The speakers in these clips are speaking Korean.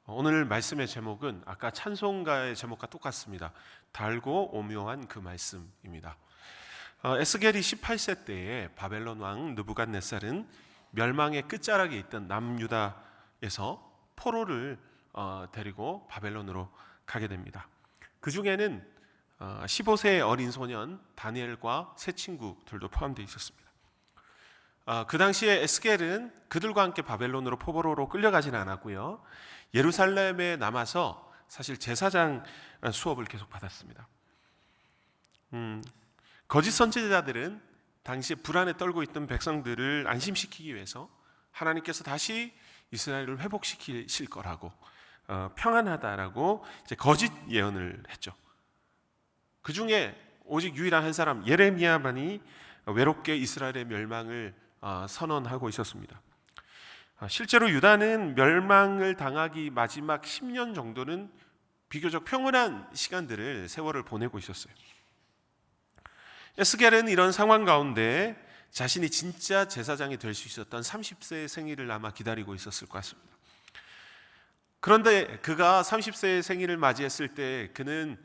오늘 말씀의 제목은 아까 찬송가의 제목과 똑같습니다. 달고 오묘한 그 말씀입니다. 에스겔이 18세 때에 바벨론 왕 느부갓네살은 멸망의 끝자락에 있던 남유다에서 포로를 데리고 바벨론으로 가게 됩니다. 그 중에는 15세의 어린 소년 다니엘과 세 친구들도 포함되어 있었습니다. 그 당시에 에스겔은 그들과 함께 바벨론으로 포로로 끌려가지는 않았고요. 예루살렘에 남아서 사실 제사장 수업을 계속 받았습니다. 거짓 선지자들은 당시에 불안에 떨고 있던 백성들을 안심시키기 위해서 하나님께서 다시 이스라엘을 회복시키실 거라고 평안하다라고 이제 거짓 예언을 했죠. 그 중에 오직 유일한 한 사람 예레미야만이 외롭게 이스라엘의 멸망을 선언하고 있었습니다. 실제로 유다는 멸망을 당하기 마지막 10년 정도는 비교적 평온한 시간들을 세월을 보내고 있었어요. 에스겔은 이런 상황 가운데 자신이 진짜 제사장이 될 수 있었던 30세의 생일을 아마 기다리고 있었을 것 같습니다. 그런데 그가 30세의 생일을 맞이했을 때 그는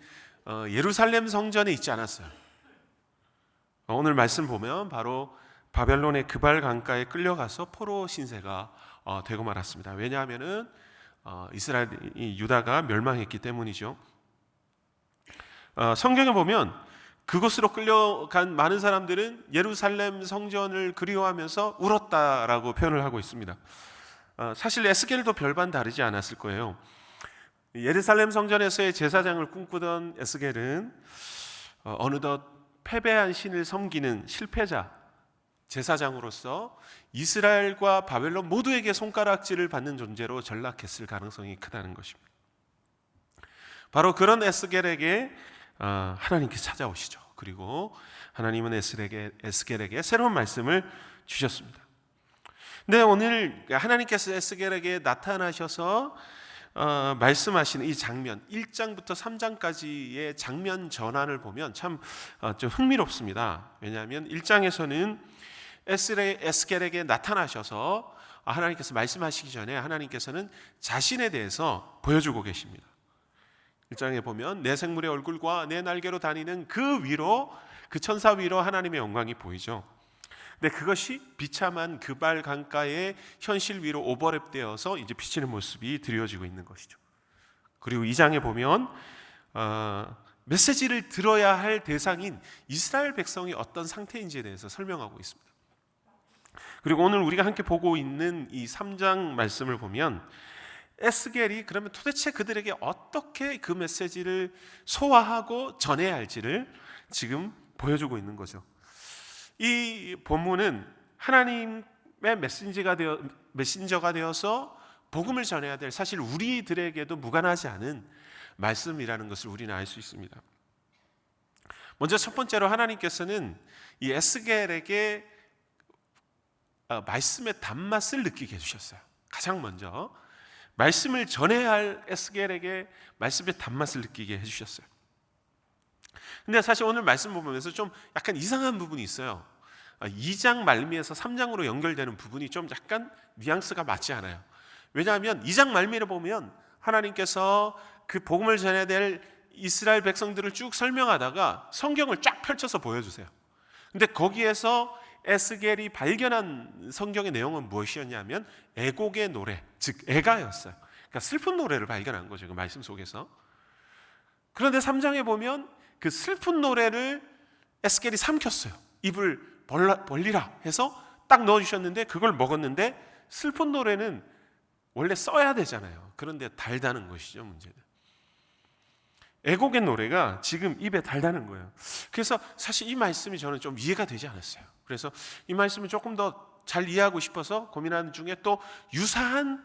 예루살렘 성전에 있지 않았어요. 오늘 말씀 보면 바로 바벨론의 그발 강가에 끌려가서 포로 신세가 되고 말았습니다. 왜냐하면은 유다가 멸망했기 때문이죠. 성경에 보면 그곳으로 끌려간 많은 사람들은 예루살렘 성전을 그리워하면서 울었다라고 표현을 하고 있습니다. 사실 에스겔도 별반 다르지 않았을 거예요. 예루살렘 성전에서의 제사장을 꿈꾸던 에스겔은 어느덧 패배한 신을 섬기는 실패자 제사장으로서 이스라엘과 바벨론 모두에게 손가락질을 받는 존재로 전락했을 가능성이 크다는 것입니다. 바로 그런 에스겔에게 하나님께서 찾아오시죠. 그리고 하나님은 에스겔에게 새로운 말씀을 주셨습니다. 근데 오늘 하나님께서 에스겔에게 나타나셔서 말씀하시는 이 장면 1장부터 3장까지의 장면 전환을 보면 참 좀 흥미롭습니다. 왜냐하면 1장에서는 에스겔에게 나타나셔서 하나님께서 말씀하시기 전에 하나님께서는 자신에 대해서 보여주고 계십니다. 1장에 보면 내 생물의 얼굴과 내 날개로 다니는 그 위로, 그 천사 위로 하나님의 영광이 보이죠. 근데 그것이 비참한 그발 강가의 현실 위로 오버랩되어서 이제 비치는 모습이 드려지고 있는 것이죠. 그리고 2장에 보면 메시지를 들어야 할 대상인 이스라엘 백성이 어떤 상태인지에 대해서 설명하고 있습니다. 그리고 오늘 우리가 함께 보고 있는 이 3장 말씀을 보면 에스겔이 그러면 도대체 그들에게 어떻게 그 메시지를 소화하고 전해야 할지를 지금 보여주고 있는 거죠. 이 본문은 하나님의 메신저가 되어서 복음을 전해야 될 사실 우리들에게도 무관하지 않은 말씀이라는 것을 우리는 알 수 있습니다. 먼저 첫 번째로 하나님께서는 이 에스겔에게 말씀의 단맛을 느끼게 해주셨어요. 가장 먼저 말씀을 전해야 할 에스겔에게 말씀의 단맛을 느끼게 해주셨어요. 근데 사실 오늘 말씀 보면서 좀 약간 이상한 부분이 있어요. 2장 말미에서 3장으로 연결되는 부분이 좀 약간 뉘앙스가 맞지 않아요. 왜냐하면 2장 말미를 보면 하나님께서 그 복음을 전해야 될 이스라엘 백성들을 쭉 설명하다가 성경을 쫙 펼쳐서 보여주세요. 근데 거기에서 에스겔이 발견한 성경의 내용은 무엇이었냐면 애곡의 노래, 즉 애가였어요. 그러니까 슬픈 노래를 발견한 거죠. 그 말씀 속에서. 그런데 3장에 보면 그 슬픈 노래를 에스겔이 삼켰어요. 입을 벌리라 해서 딱 넣어주셨는데 그걸 먹었는데 슬픈 노래는 원래 써야 되잖아요. 그런데 달다는 것이죠, 문제는. 애곡의 노래가 지금 입에 달다는 거예요. 그래서 사실 이 말씀이 저는 좀 이해가 되지 않았어요. 그래서 이 말씀을 조금 더 잘 이해하고 싶어서 고민하는 중에 또 유사한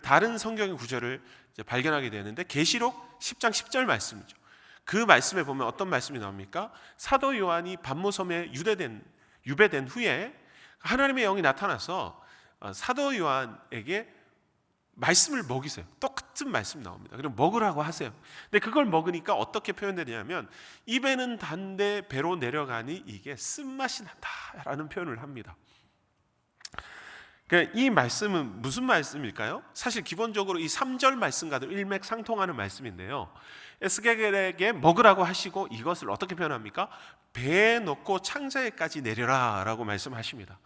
다른 성경의 구절을 이제 발견하게 되는데 계시록 10장 10절 말씀이죠. 그 말씀에 보면 어떤 말씀이 나옵니까? 사도 요한이 pat모섬에 유배된 후에 하나님의 영이 나타나서 사도 요한에게 말씀을 먹이세요. 똑같은 말씀 나옵니다. 그럼 먹으라고 하세요. 근데 그걸 먹으니까 어떻게 표현되냐면 입에는 단데 배로 내려가니 이게 쓴맛이 난다라는 표현을 합니다. 그러니까 이 말씀은 무슨 말씀일까요? 사실 기본적으로 이 3절 말씀과도 일맥상통하는 말씀인데요. 에스겔에게 먹으라고 하시고 이것을 어떻게 표현합니까? 배에 넣고 창자에까지 내려라 라고 말씀하십니다.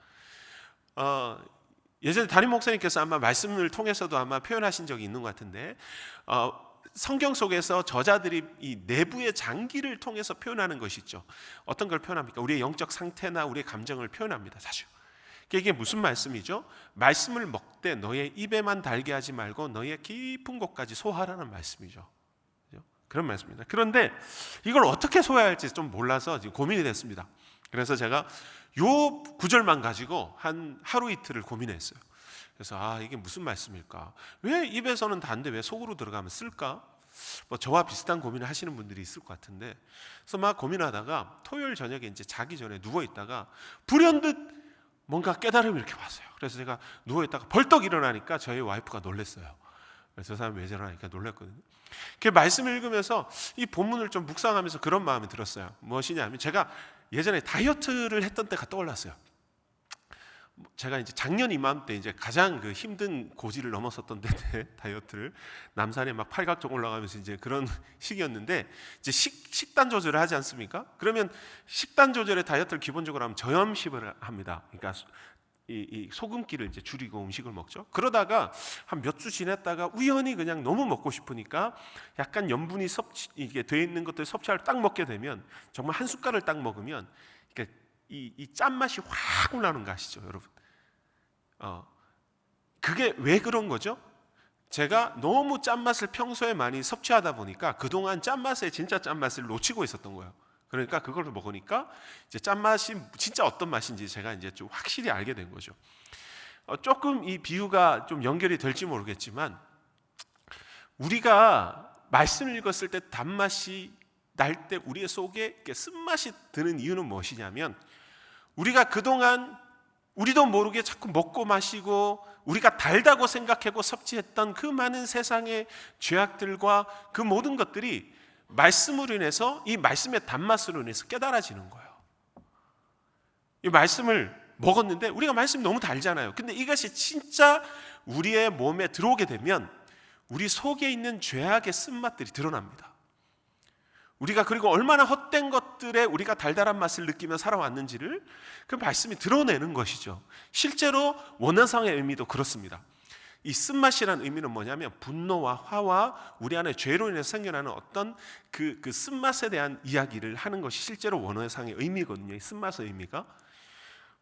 예전에 담임 목사님께서 아마 말씀을 통해서도 아마 표현하신 적이 있는 것 같은데, 성경 속에서 저자들이 이 내부의 장기를 통해서 표현하는 것이 있죠. 어떤 걸 표현합니까? 우리의 영적 상태나 우리의 감정을 표현합니다. 사실 이게 무슨 말씀이죠? 말씀을 먹되 너의 입에만 달게 하지 말고 너의 깊은 곳까지 소화하라는 말씀이죠. 그런 말씀입니다. 그런데 이걸 어떻게 소화할지 좀 몰라서 지금 고민이 됐습니다. 그래서 제가 요 구절만 가지고 한 하루 이틀을 고민했어요. 그래서 이게 무슨 말씀일까? 왜 입에서는 단데 왜 속으로 들어가면 쓸까? 뭐 저와 비슷한 고민을 하시는 분들이 있을 것 같은데, 그래서 막 고민하다가 토요일 저녁에 이제 자기 전에 누워 있다가 불현듯 뭔가 깨달음이 이렇게 왔어요. 그래서 제가 누워 있다가 벌떡 일어나니까 저희 와이프가 놀랐어요. 그래서 저 사람 왜 저러니까 놀랐거든요. 그 말씀을 읽으면서 이 본문을 좀 묵상하면서 그런 마음이 들었어요. 무엇이냐면 제가 예전에 다이어트를 했던 때가 떠올랐어요. 제가 이제 작년 이맘때 이제 가장 그 힘든 고지를 넘었었던 때인데 다이어트를 남산에 막 팔각정 올라가면서 이제 그런 시기였는데, 이제 식단 조절을 하지 않습니까? 그러면 식단 조절의 다이어트를 기본적으로 하면 저염식을 합니다. 그러니까 이 소금기를 이제 줄이고 음식을 먹죠. 그러다가 한 몇 주 지냈다가 우연히 그냥 너무 먹고 싶으니까 약간 염분이 이게 돼 있는 것들 섭취를 딱 먹게 되면, 정말 한 숟갈을 딱 먹으면 그러니까 이 짠맛이 확 올라오는 거 아시죠, 여러분? 그게 왜 그런 거죠? 제가 너무 짠맛을 평소에 많이 섭취하다 보니까 그동안 짠맛의 진짜 짠맛을 놓치고 있었던 거예요. 그러니까 그걸 먹으니까 이제 짠맛이 진짜 어떤 맛인지 제가 이제 좀 확실히 알게 된 거죠. 조금 이 비유가 좀 연결이 될지 모르겠지만, 우리가 말씀을 읽었을 때 단맛이 날 때 우리의 속에 쓴맛이 드는 이유는 무엇이냐면, 우리가 그동안 우리도 모르게 자꾸 먹고 마시고 우리가 달다고 생각하고 섭취했던 그 많은 세상의 죄악들과 그 모든 것들이 말씀으로 인해서, 이 말씀의 단맛으로 인해서 깨달아지는 거예요. 이 말씀을 먹었는데 우리가 말씀이 너무 달잖아요. 근데 이것이 진짜 우리의 몸에 들어오게 되면 우리 속에 있는 죄악의 쓴맛들이 드러납니다. 우리가 그리고 얼마나 헛된 것들에 우리가 달달한 맛을 느끼며 살아왔는지를 그 말씀이 드러내는 것이죠. 실제로 원어상의 의미도 그렇습니다. 이 쓴맛이라는 의미는 뭐냐면 분노와 화와 우리 안에 죄로 인해서 생겨나는 어떤 그 쓴맛에 대한 이야기를 하는 것이 실제로 원어상의 의미거든요. 이 쓴맛의 의미가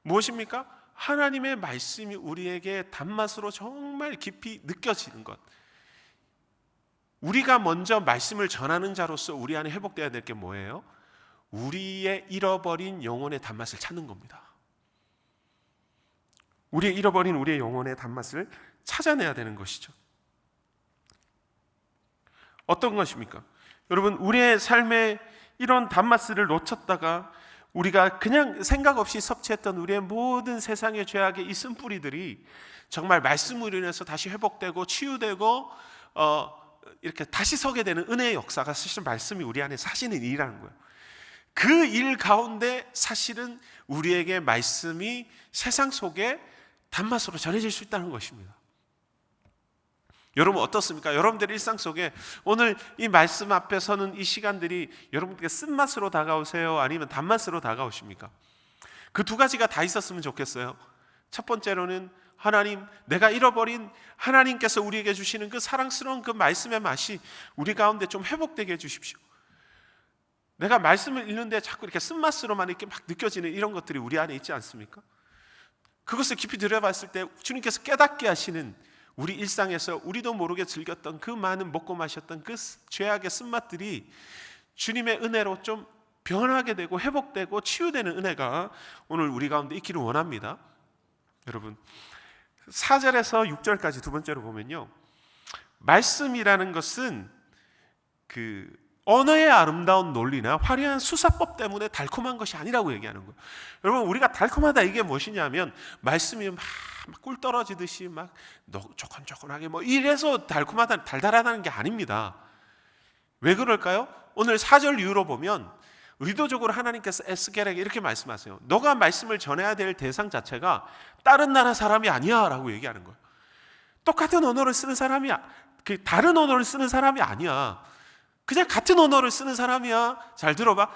무엇입니까? 하나님의 말씀이 우리에게 단맛으로 정말 깊이 느껴지는 것. 우리가 먼저 말씀을 전하는 자로서 우리 안에 회복되어야 될 게 뭐예요? 우리의 잃어버린 영혼의 단맛을 찾는 겁니다. 우리의 잃어버린 우리의 영혼의 단맛을 찾아내야 되는 것이죠. 어떤 것입니까? 여러분, 우리의 삶에 이런 단맛을 놓쳤다가 우리가 그냥 생각 없이 섭취했던 우리의 모든 세상의 죄악의 이 쓴뿌리들이 정말 말씀으로 인해서 다시 회복되고 치유되고 이렇게 다시 서게 되는 은혜의 역사가 사실 말씀이 우리 안에 하시는 일이라는 거예요. 그 일 가운데 사실은 우리에게 말씀이 세상 속에 단맛으로 전해질 수 있다는 것입니다. 여러분 어떻습니까? 여러분들의 일상 속에 오늘 이 말씀 앞에 서는 이 시간들이 여러분께 쓴맛으로 다가오세요? 아니면 단맛으로 다가오십니까? 그 두 가지가 다 있었으면 좋겠어요. 첫 번째로는 하나님, 내가 잃어버린 하나님께서 우리에게 주시는 그 사랑스러운 그 말씀의 맛이 우리 가운데 좀 회복되게 해주십시오. 내가 말씀을 읽는데 자꾸 이렇게 쓴맛으로만 이렇게 막 느껴지는 이런 것들이 우리 안에 있지 않습니까? 그것을 깊이 들여봤을 때 주님께서 깨닫게 하시는 우리 일상에서 우리도 모르게 즐겼던 그 많은 먹고 마셨던 그 죄악의 쓴맛들이 주님의 은혜로 좀 변하게 되고 회복되고 치유되는 은혜가 오늘 우리 가운데 있기를 원합니다. 여러분 4절에서 6절까지 두 번째로 보면요, 말씀이라는 것은 그 언어의 아름다운 논리나 화려한 수사법 때문에 달콤한 것이 아니라고 얘기하는 거예요. 여러분 우리가 달콤하다 이게 무엇이냐면 말씀이 막 꿀 떨어지듯이 막 조곤조곤하게 뭐 이래서 달콤하다 달달하다는 게 아닙니다. 왜 그럴까요? 오늘 4절 이후로 보면 의도적으로 하나님께서 에스겔에게 이렇게 말씀하세요. 너가 말씀을 전해야 될 대상 자체가 다른 나라 사람이 아니야 라고 얘기하는 거예요. 똑같은 언어를 쓰는 사람이야. 다른 언어를 쓰는 사람이 아니야. 그냥 같은 언어를 쓰는 사람이야. 잘 들어봐.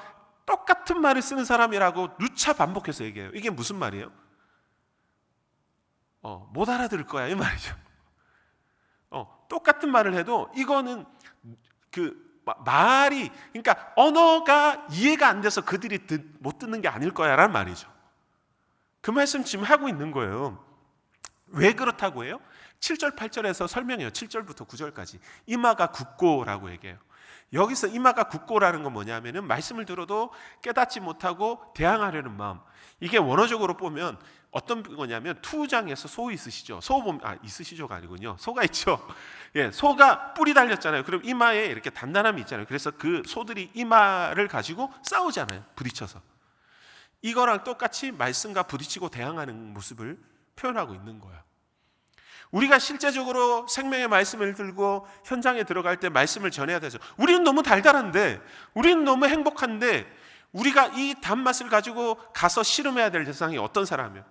똑같은 말을 쓰는 사람이라고 누차 반복해서 얘기해요. 이게 무슨 말이에요? 못 알아들을 거야 이 말이죠. 똑같은 말을 해도 이거는 말이, 그러니까 언어가 이해가 안 돼서 그들이 못 듣는 게 아닐 거야 라는 말이죠. 그 말씀 지금 하고 있는 거예요. 왜 그렇다고 해요? 7절 8절에서 설명해요. 7절부터 9절까지 이마가 굳고라고 얘기해요. 여기서 이마가 굳고라는 건 뭐냐면은 말씀을 들어도 깨닫지 못하고 대항하려는 마음. 이게 원어적으로 보면 어떤 거냐면 투장에서 소 있으시죠? 소 보면 있으시죠가 아니군요. 소가 있죠. 예, 소가 뿔이 달렸잖아요. 그럼 이마에 이렇게 단단함이 있잖아요. 그래서 그 소들이 이마를 가지고 싸우잖아요. 부딪혀서. 이거랑 똑같이 말씀과 부딪히고 대항하는 모습을 표현하고 있는 거예요. 우리가 실제적으로 생명의 말씀을 들고 현장에 들어갈 때 말씀을 전해야 되죠. 우리는 너무 달달한데, 우리는 너무 행복한데, 우리가 이 단맛을 가지고 가서 씨름해야 될 대상이 어떤 사람이에요?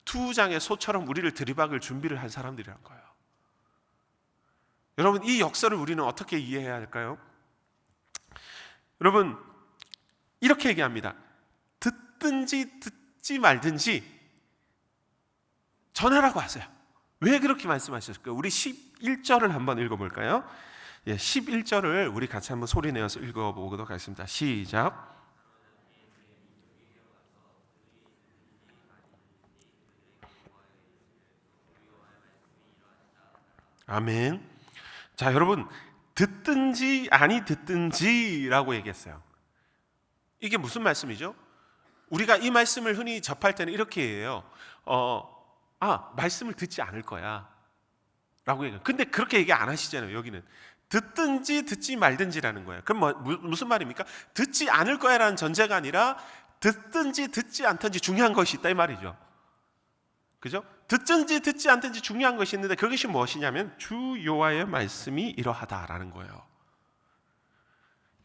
투장의 소처럼 우리를 들이박을 준비를 한 사람들이란 거예요. 여러분, 이 역사를 우리는 어떻게 이해해야 할까요? 여러분, 이렇게 얘기합니다. 듣든지 듣지 말든지 전하라고 하세요. 왜 그렇게 말씀하셨을까요? 우리 11절을 한번 읽어볼까요? 11절을 우리 같이 한번 소리 내어서 읽어보도록 하겠습니다. 시작. 아멘. 자, 여러분, 듣든지 아니 듣든지라고 얘기했어요. 이게 무슨 말씀이죠? 우리가 이 말씀을 흔히 접할 때는 이렇게 해요. 말씀을 듣지 않을 거야 라고 얘기해요. 근데 그렇게 얘기 안 하시잖아요. 여기는 듣든지 듣지 말든지라는 거예요. 그럼 무슨 말입니까? 듣지 않을 거야 라는 전제가 아니라 듣든지 듣지 않든지 중요한 것이 있다 이 말이죠. 그죠? 듣든지 듣지 않든지 중요한 것이 있는데 그것이 무엇이냐면 주 여호와의 말씀이 이러하다라는 거예요.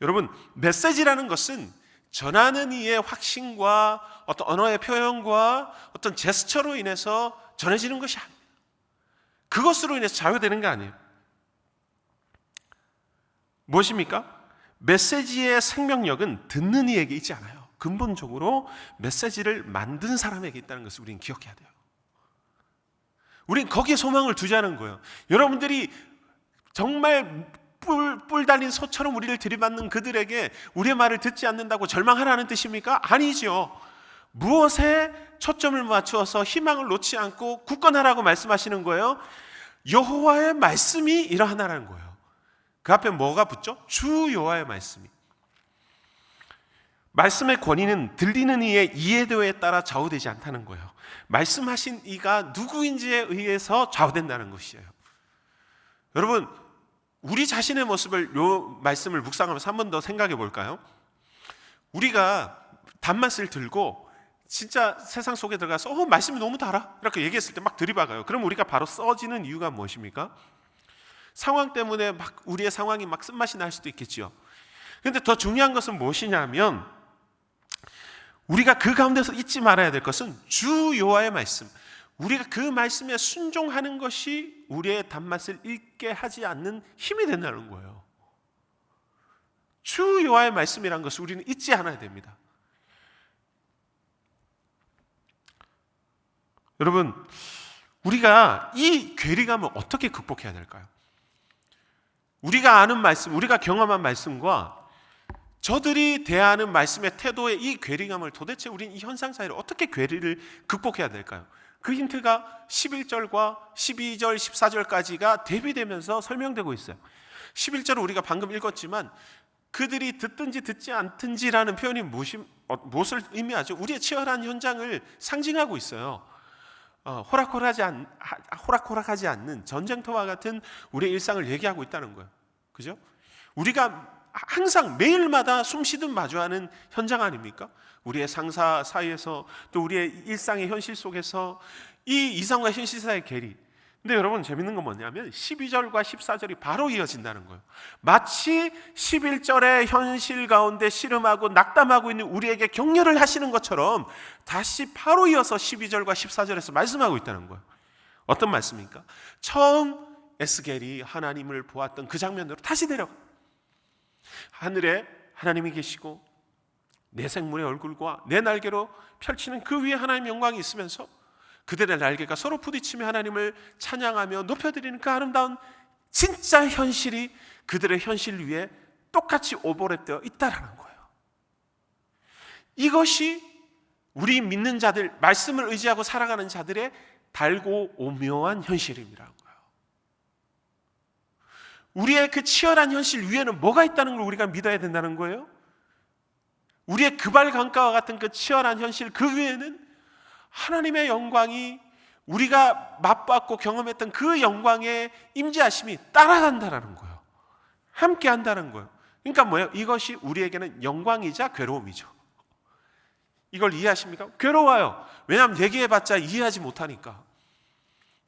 여러분, 메시지라는 것은 전하는 이의 확신과 어떤 언어의 표현과 어떤 제스처로 인해서 전해지는 것이 아니에요. 그것으로 인해서 자유되는 게 아니에요. 무엇입니까? 메시지의 생명력은 듣는 이에게 있지 않아요. 근본적으로 메시지를 만든 사람에게 있다는 것을 우리는 기억해야 돼요. 우린 거기에 소망을 두자는 거예요. 여러분들이 정말 뿔 달린 소처럼 우리를 들이받는 그들에게 우리의 말을 듣지 않는다고 절망하라는 뜻입니까? 아니죠. 무엇에 초점을 맞추어서 희망을 놓지 않고 굳건하라고 말씀하시는 거예요? 여호와의 말씀이 이러하다라는 거예요. 그 앞에 뭐가 붙죠? 주 여호와의 말씀이. 말씀의 권위는 들리는 이의 이해도에 따라 좌우되지 않다는 거예요. 말씀하신 이가 누구인지에 의해서 좌우된다는 것이에요. 여러분, 우리 자신의 모습을 요 말씀을 묵상하면서 한 번 더 생각해 볼까요? 우리가 단맛을 들고 진짜 세상 속에 들어가서 말씀이 너무 달아 이렇게 얘기했을 때 막 들이박아요. 그럼 우리가 바로 써지는 이유가 무엇입니까? 상황 때문에 막 우리의 상황이 막 쓴맛이 날 수도 있겠지요. 그런데 더 중요한 것은 무엇이냐면 우리가 그 가운데서 잊지 말아야 될 것은 주 여호와의 말씀, 우리가 그 말씀에 순종하는 것이 우리의 단맛을 잃게 하지 않는 힘이 된다는 거예요. 주 여호와의 말씀이라는 것을 우리는 잊지 않아야 됩니다. 여러분, 우리가 이 괴리감을 어떻게 극복해야 될까요? 우리가 아는 말씀, 우리가 경험한 말씀과 저들이 대하는 말씀의 태도의 이 괴리감을 도대체 우리는 이 현상 사이를 어떻게 괴리를 극복해야 될까요? 그 힌트가 11절과 12절, 14절까지가 대비되면서 설명되고 있어요. 11절을 우리가 방금 읽었지만 그들이 듣든지 듣지 않든지라는 표현이 무엇을 의미하죠? 우리의 치열한 현장을 상징하고 있어요. 호락호락하지 않는 전쟁터와 같은 우리의 일상을 얘기하고 있다는 거예요. 그죠? 우리가 항상 매일마다 숨쉬듯 마주하는 현장 아닙니까? 우리의 상사 사이에서 또 우리의 일상의 현실 속에서 이 이상과 현실 사이의 괴리, 근데 여러분 재밌는 건 뭐냐면 12절과 14절이 바로 이어진다는 거예요. 마치 11절의 현실 가운데 씨름하고 낙담하고 있는 우리에게 격려를 하시는 것처럼 다시 바로 이어서 12절과 14절에서 말씀하고 있다는 거예요. 어떤 말씀입니까? 처음 에스겔이 하나님을 보았던 그 장면으로 다시 내려가. 하늘에 하나님이 계시고 내 생물의 얼굴과 내 날개로 펼치는 그 위에 하나님의 영광이 있으면서 그들의 날개가 서로 부딪히며 하나님을 찬양하며 높여드리는 그 아름다운 진짜 현실이 그들의 현실 위에 똑같이 오버랩되어 있다라는 거예요. 이것이 우리 믿는 자들, 말씀을 의지하고 살아가는 자들의 달고 오묘한 현실입니다. 우리의 그 치열한 현실 위에는 뭐가 있다는 걸 우리가 믿어야 된다는 거예요. 우리의 금발강가와 같은 그 치열한 현실 그 위에는 하나님의 영광이 우리가 맛봤고 경험했던 그 영광의 임재하심이 따라간다는 거예요. 함께 한다는 거예요. 그러니까 뭐예요? 이것이 우리에게는 영광이자 괴로움이죠. 이걸 이해하십니까? 괴로워요. 왜냐하면 얘기해봤자 이해하지 못하니까.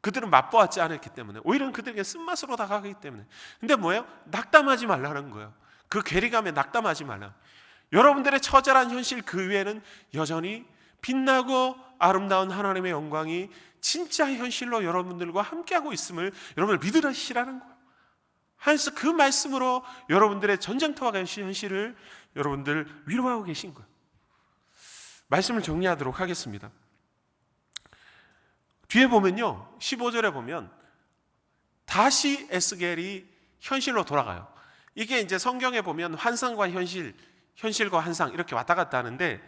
그들은 맛보았지 않았기 때문에, 오히려 그들에게 쓴맛으로 다가가기 때문에. 근데 뭐예요? 낙담하지 말라는 거예요. 그 괴리감에 낙담하지 말라. 여러분들의 처절한 현실 그 위에는 여전히 빛나고 아름다운 하나님의 영광이 진짜 현실로 여러분들과 함께하고 있음을 여러분을 믿으시라는 거예요. 하나님께서 그 말씀으로 여러분들의 전쟁터와 같은 현실을 여러분들 위로하고 계신 거예요. 말씀을 정리하도록 하겠습니다. 뒤에 보면요, 15절에 보면 다시 에스겔이 현실로 돌아가요. 이게 이제 성경에 보면 환상과 현실, 현실과 환상 이렇게 왔다 갔다 하는데,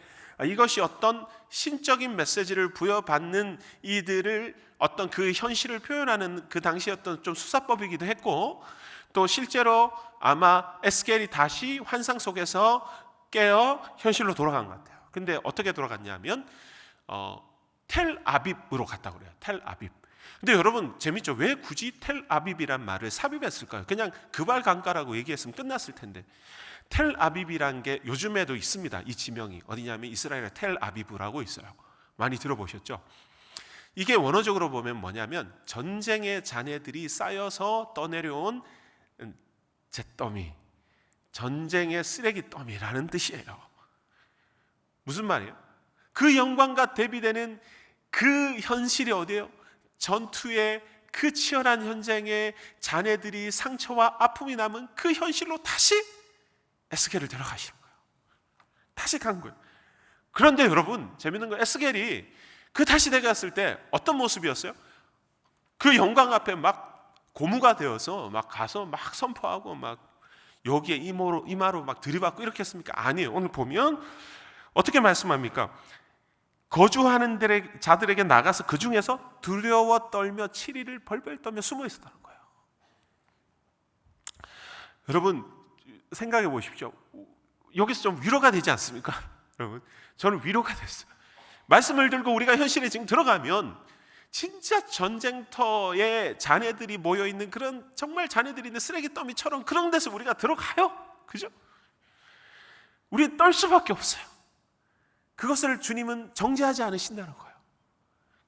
이것이 어떤 신적인 메시지를 부여받는 이들을 어떤 그 현실을 표현하는 그 당시 어떤 좀 수사법이기도 했고, 또 실제로 아마 에스겔이 다시 환상 속에서 깨어 현실로 돌아간 것 같아요. 근데 어떻게 돌아갔냐면 텔아빕으로 갔다고 그래요. 텔아빕. 근데 여러분 재밌죠? 왜 굳이 텔아빕이란 말을 삽입했을까요? 그냥 그발강가라고 얘기했으면 끝났을 텐데. 텔아빕이란 게 요즘에도 있습니다. 이 지명이 어디냐면 이스라엘의 텔아비브라고 있어요. 많이 들어보셨죠? 이게 원어적으로 보면 뭐냐면 전쟁의 잔해들이 쌓여서 떠내려온 잿더미, 전쟁의 쓰레기 더미라는 뜻이에요. 무슨 말이에요? 그 영광과 대비되는 그 현실이 어디예요? 전투의 그 치열한 현장의 잔해들이 상처와 아픔이 남은 그 현실로 다시 에스겔을 데려가시는 거예요. 다시 간 거예요. 그런데 여러분 재밌는 건 에스겔이 그 다시 데려갔을 때 어떤 모습이었어요? 그 영광 앞에 막 고무가 되어서 막 가서 막 선포하고 막 여기에 이마로 막 들이받고 이렇게 했습니까? 아니에요. 오늘 보면 어떻게 말씀합니까? 거주하는 자들에게 나가서 그 중에서 두려워 떨며 치리를 벌벌 떨며 숨어 있었다는 거예요. 여러분 생각해 보십시오. 여기서 좀 위로가 되지 않습니까? 여러분 저는 위로가 됐어요. 말씀을 들고 우리가 현실에 지금 들어가면 진짜 전쟁터에 잔해들이 모여있는 그런 정말 잔해들이 있는 쓰레기 더미처럼 그런 데서 우리가 들어가요. 그죠? 우리는 떨 수밖에 없어요. 그것을 주님은 정죄하지 않으신다는 거예요.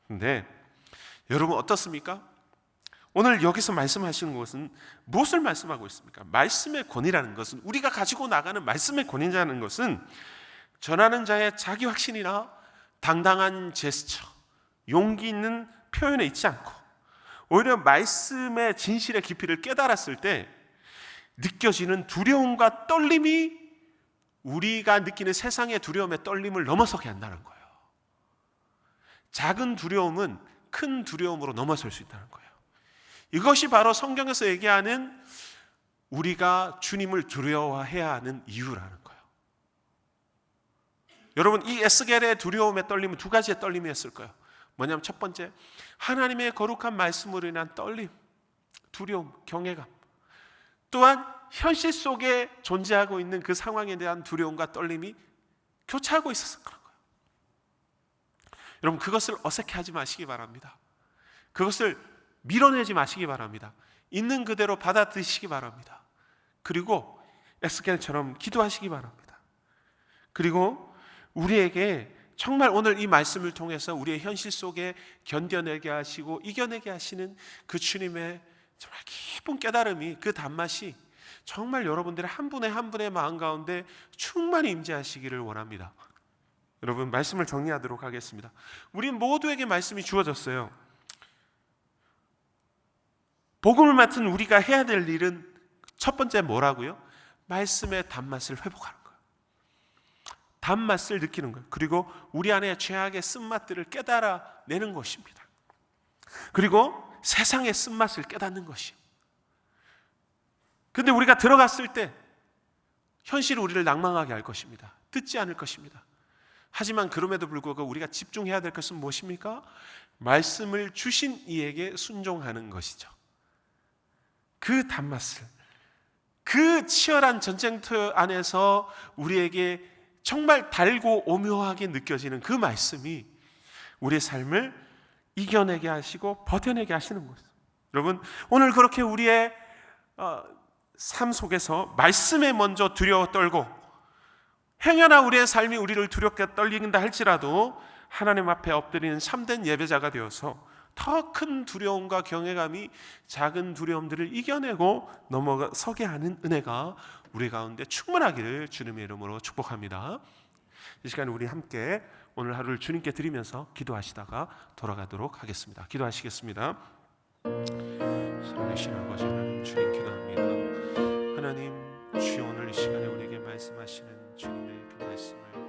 근데 여러분 어떻습니까? 오늘 여기서 말씀하시는 것은 무엇을 말씀하고 있습니까? 말씀의 권위라는 것은, 우리가 가지고 나가는 말씀의 권위라는 것은 전하는 자의 자기 확신이나 당당한 제스처, 용기 있는 표현에 있지 않고 오히려 말씀의 진실의 깊이를 깨달았을 때 느껴지는 두려움과 떨림이 우리가 느끼는 세상의 두려움의 떨림을 넘어서게 한다는 거예요. 작은 두려움은 큰 두려움으로 넘어설 수 있다는 거예요. 이것이 바로 성경에서 얘기하는 우리가 주님을 두려워해야 하는 이유라는 거예요. 여러분 이 에스겔의 두려움의 떨림은 두 가지의 떨림이었을 거예요. 뭐냐면 첫 번째, 하나님의 거룩한 말씀으로 인한 떨림, 두려움, 경외감. 또한 현실 속에 존재하고 있는 그 상황에 대한 두려움과 떨림이 교차하고 있었을 거예요. 여러분 그것을 어색해하지 마시기 바랍니다. 그것을 밀어내지 마시기 바랍니다. 있는 그대로 받아들이시기 바랍니다. 그리고 에스겔처럼 기도하시기 바랍니다. 그리고 우리에게 정말 오늘 이 말씀을 통해서 우리의 현실 속에 견뎌내게 하시고 이겨내게 하시는 그 주님의 정말 깊은 깨달음이, 그 단맛이 정말 여러분들의 한 분의 한 분의 마음 가운데 충만히 임재하시기를 원합니다. 여러분, 말씀을 정리하도록 하겠습니다. 우리 모두에게 말씀이 주어졌어요. 복음을 맡은 우리가 해야 될 일은 첫 번째 뭐라고요? 말씀의 단맛을 회복하는 거예요. 단맛을 느끼는 거예요. 그리고 우리 안에 죄악의 쓴맛들을 깨달아내는 것입니다. 그리고 세상의 쓴맛을 깨닫는 것이요. 근데 우리가 들어갔을 때 현실이 우리를 낭망하게 할 것입니다. 듣지 않을 것입니다. 하지만 그럼에도 불구하고 우리가 집중해야 될 것은 무엇입니까? 말씀을 주신 이에게 순종하는 것이죠. 그 단맛을, 그 치열한 전쟁터 안에서 우리에게 정말 달고 오묘하게 느껴지는 그 말씀이 우리의 삶을 이겨내게 하시고 버텨내게 하시는 것이죠. 여러분, 오늘 그렇게 우리의 삶 속에서 말씀에 먼저 두려워 떨고, 행여나 우리의 삶이 우리를 두렵게 떨린다 할지라도 하나님 앞에 엎드리는 참된 예배자가 되어서 더 큰 두려움과 경외감이 작은 두려움들을 이겨내고 넘어서게 하는 은혜가 우리 가운데 충만하기를 주님의 이름으로 축복합니다. 이 시간에 우리 함께 오늘 하루를 주님께 드리면서 기도하시다가 돌아가도록 하겠습니다. 기도하시겠습니다. 살아계신 아버지 하나님, 주님 기도합니다. 하나님, 주여 오늘 이 시간에 우리에게 말씀하시는 주님의 그 말씀을